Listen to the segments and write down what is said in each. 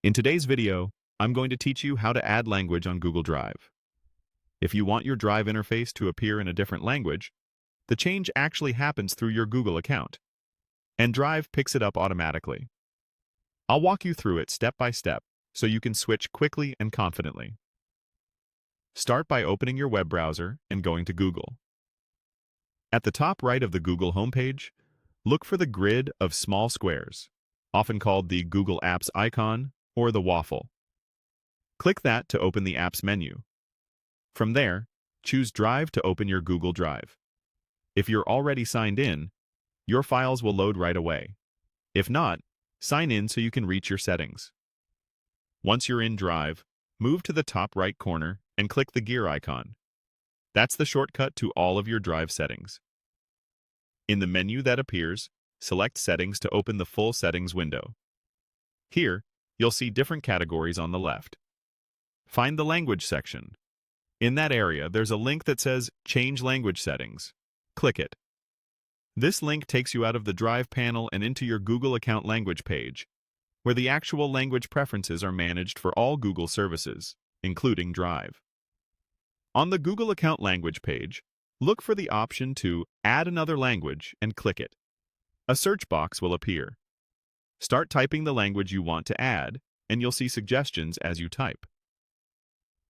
In today's video, I'm going to teach you how to add language on Google Drive. If you want your Drive interface to appear in a different language, the change actually happens through your Google account, and Drive picks it up automatically. I'll walk you through it step by step so you can switch quickly and confidently. Start by opening your web browser and going to Google. At the top right of the Google homepage, look for the grid of small squares, often called the Google Apps icon or the waffle. Click that to open the Apps menu. From there, choose Drive to open your Google Drive. If you're already signed in, your files will load right away. If not, sign in so you can reach your settings. Once you're in Drive, move to the top right corner and click the gear icon. That's the shortcut to all of your Drive settings. In the menu that appears, select Settings to open the full settings window. Here, you'll see different categories on the left. Find the Language section. In that area, there's a link that says Change Language Settings. Click it. This link takes you out of the Drive panel and into your Google account language page, where the actual language preferences are managed for all Google services, including Drive. On the Google account language page, look for the option to Add another language and click it. A search box will appear. Start typing the language you want to add, and you'll see suggestions as you type.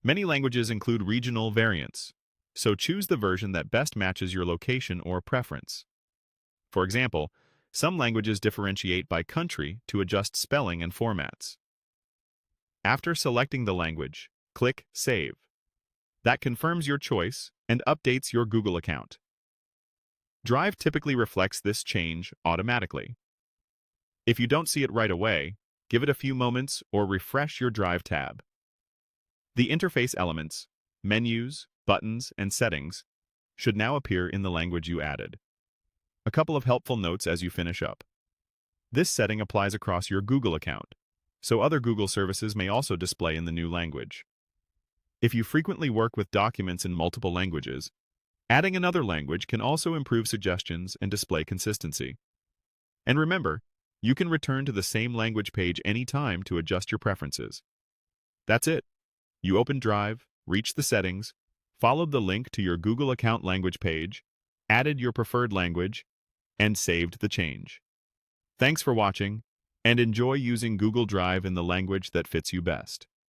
Many languages include regional variants, so choose the version that best matches your location or preference. For example, some languages differentiate by country to adjust spelling and formats. After selecting the language, click Save. That confirms your choice and updates your Google account. Drive typically reflects this change automatically. If you don't see it right away, give it a few moments or refresh your Drive tab. The interface elements, menus, buttons, and settings should now appear in the language you added. A couple of helpful notes as you finish up. This setting applies across your Google account, so other Google services may also display in the new language. If you frequently work with documents in multiple languages, adding another language can also improve suggestions and display consistency. And remember, you can return to the same language page anytime to adjust your preferences. That's it. You opened Drive, reached the settings, followed the link to your Google account language page, added your preferred language, and saved the change. Thanks for watching, and enjoy using Google Drive in the language that fits you best.